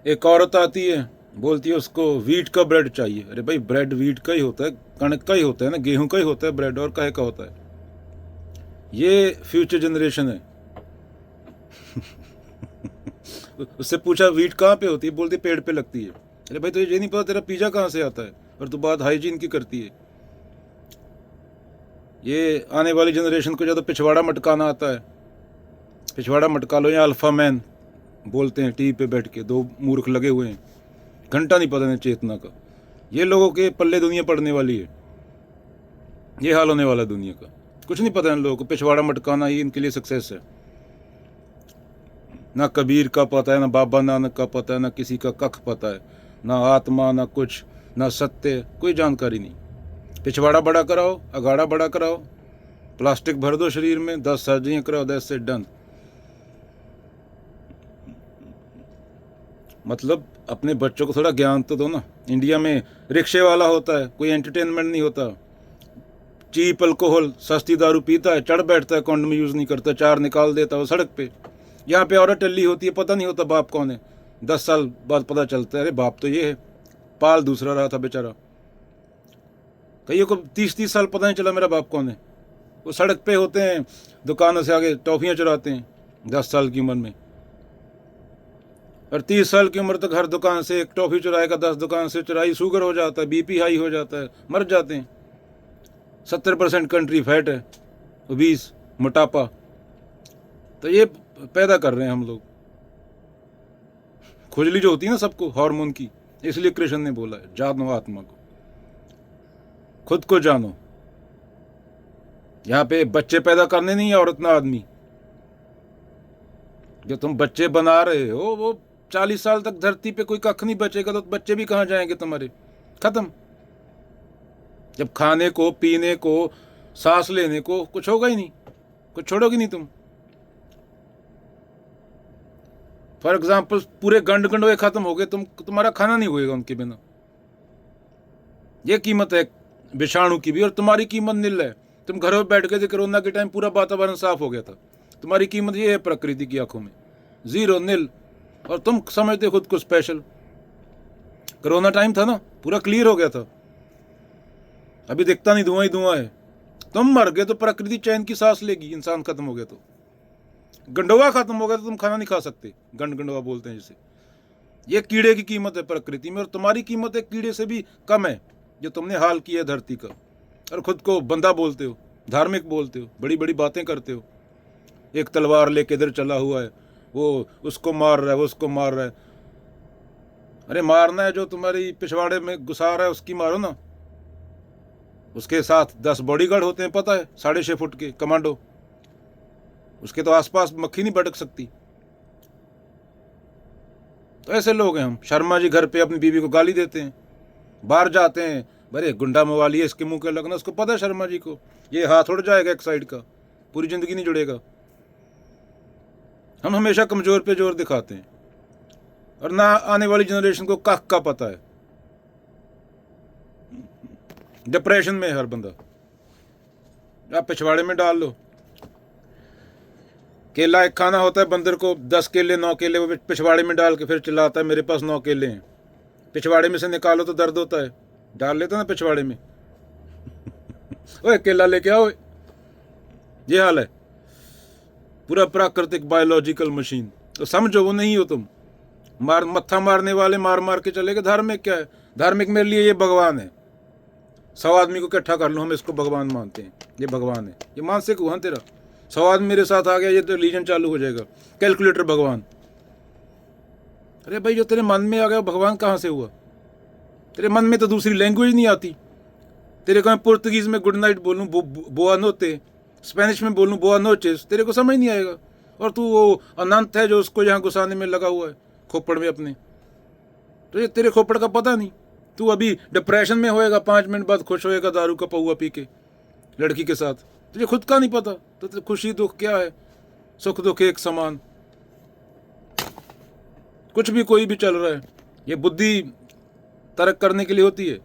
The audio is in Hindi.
एक औरत आती है, बोलती है उसको वीट का ब्रेड चाहिए। अरे भाई, ब्रेड वीट का ही होता है, कणक का ही होता है ना, गेहूं का ही होता है ब्रेड, और काहे का होता है? ये फ्यूचर जनरेशन है। उससे पूछा वीट कहाँ पे होती है, बोलती पेड़ पे लगती है। अरे भाई, तो ये नहीं पता तेरा पिज्जा कहाँ से आता है, और तू बात हाइजीन की करती है। ये आने वाली जनरेशन को ज़्यादा पिछवाड़ा मटकाना आता है। पिछवाड़ा मटका लो, या अल्फा मैन बोलते हैं टीवी पे बैठ के, दो मूर्ख लगे हुए हैं, घंटा नहीं पता नहीं चेतना का। ये लोगों के पल्ले दुनिया पड़ने वाली है, ये हाल होने वाला है दुनिया का। कुछ नहीं पता इन लोगों को, पिछवाड़ा मटकाना ही इनके लिए सक्सेस है। ना कबीर का पता है, ना बाबा नानक का पता है, ना किसी का कख पता है, ना आत्मा, ना कुछ, ना सत्य, कोई जानकारी नहीं। पिछवाड़ा बड़ा कराओ, अगाड़ा बड़ा कराओ, प्लास्टिक भर दो शरीर में, 10 सर्जरियाँ कराओ, 10 से डन। मतलब अपने बच्चों को थोड़ा ज्ञान तो दो ना। इंडिया में रिक्शे वाला होता है, कोई एंटरटेनमेंट नहीं होता, चीप अल्कोहल सस्ती दारू पीता है, चढ़ बैठता है, कॉन्डम यूज़ नहीं करता, 4 निकाल देता है वो सड़क पे। यहाँ पे औरत टल्ली होती है, पता नहीं होता बाप कौन है, 10 साल बाद पता चलता है अरे बाप तो ये है, पाल दूसरा रहा था बेचारा। कईयों को 30-30 साल पता नहीं चला मेरा बाप कौन है। वो सड़क पे होते हैं, दुकानों से आगे टॉफ़ियाँ चुराते हैं 10 साल की उम्र में, और 30 साल की उम्र तक हर दुकान से एक टॉफ़ी चुराएगा, 10 दुकान से चुराई, शुगर हो जाता है, बीपी हाई हो जाता है, मर जाते हैं। 70% कंट्री फैट है, ओबीस, मोटापा। तो ये पैदा कर रहे हैं हम लोग। खुजली जो होती है ना सबको हार्मोन की, इसलिए कृष्ण ने बोला है जानो आत्मा को, खुद को जानो। यहाँ पे बच्चे पैदा करने नहीं है औरत ना आदमी। जो तुम बच्चे बना रहे हो वो 40 साल तक धरती पे कोई कख नहीं बचेगा, तो बच्चे भी कहाँ जाएंगे तुम्हारे, खत्म। जब खाने को, पीने को, सांस लेने को कुछ होगा ही नहीं, कुछ छोड़ोगी नहीं तुम। फॉर एग्जाम्पल पूरे गंड गंडोए खत्म हो गए, तुम्हारा खाना नहीं होएगा उनके बिना। ये कीमत है विषाणु की भी, और तुम्हारी कीमत नील है। तुम घर में बैठ गए थे कोरोना के टाइम, पूरा वातावरण साफ हो गया था, तुम्हारी कीमत ये है प्रकृति की आंखों में, जीरो, नील। और तुम समझते खुद को स्पेशल। कोरोना टाइम था ना, पूरा क्लियर हो गया था, अभी दिखता नहीं, धुआं ही धुआं है। तुम मर गए तो प्रकृति चैन की सांस लेगी, इंसान खत्म हो गया तो। गंडोवा खत्म हो गया तो तुम खाना नहीं खा सकते, गंड गंडोवा बोलते हैं जिसे। ये कीड़े की कीमत है प्रकृति में, और तुम्हारी कीमत एक कीड़े से भी कम है जो तुमने हाल किया है धरती का। और खुद को बंदा बोलते हो, धार्मिक बोलते हो, बड़ी बड़ी बातें करते हो। एक तलवार लेके इधर चला हुआ है, वो उसको मार रहा है, वो उसको मार रहा है। अरे मारना है जो तुम्हारी पिछवाड़े में घुसा रहा है उसकी मारो ना। उसके साथ 10 बॉडीगार्ड होते हैं, पता है, 6.5 फुट के कमांडो, उसके तो आसपास मक्खी नहीं भटक सकती। तो ऐसे लोग हैं हम। शर्मा जी घर पे अपनी बीवी को गाली देते हैं, बाहर जाते हैं, अरे गुंडा मवाली है, इसके मुंह के लगना। उसको पता है शर्मा जी को ये हाथ उड़ जाएगा एक साइड का, पूरी जिंदगी नहीं जुड़ेगा। हम हमेशा कमजोर पे जोर दिखाते हैं, और ना आने वाली जनरेशन को कख का पता है। डिप्रेशन में हर बंदा, आप पिछवाड़े में डाल लो। केला एक खाना होता है, बंदर को 10 केले 9 केले वो पिछवाड़े में डाल के फिर चिल्लाता है मेरे पास 9 केले हैं। पिछवाड़े में से निकालो तो दर्द होता है, डाल लेता ना पिछवाड़े में। ओए केला लेके आओ, ये हाल है। पूरा प्राकृतिक बायोलॉजिकल मशीन। तो समझो वो नहीं हो तुम। मत्था मारने वाले मार मार के चले गए। धार्मिक क्या है? धार्मिक मेरे लिए ये भगवान है। 100 आदमी को इकट्ठा कर लो, हम इसको भगवान मानते हैं, ये भगवान है, ये मानसिक हुआ तेरा। 100 आदमी मेरे साथ आ गया, ये तो रिलीजन चालू हो जाएगा। कैलकुलेटर भगवान। अरे भाई, जो तेरे मन में आ गया भगवान कहाँ से हुआ? तेरे मन में तो दूसरी लैंग्वेज नहीं आती। तेरे को मैं पुर्तगीज में गुड नाइट बोलूँ बोआ नोते, स्पेनिश में बोलूँ बोआ नोचेस, तेरे को समझ नहीं आएगा। और तू वो अनंत है जो उसको यहाँ घुसाने में लगा हुआ है खोपड़ में अपने। तो ये तेरे खोपड़ का पता नहीं। तू अभी डिप्रेशन में होएगा, 5 मिनट बाद खुश होएगा दारू का पौआ पी के लड़की के साथ। तुझे खुद का नहीं पता तो खुशी दुख क्या है, सुख दुख एक समान। कुछ भी कोई भी चल रहा है, ये बुद्धि तर्क करने के लिए होती है।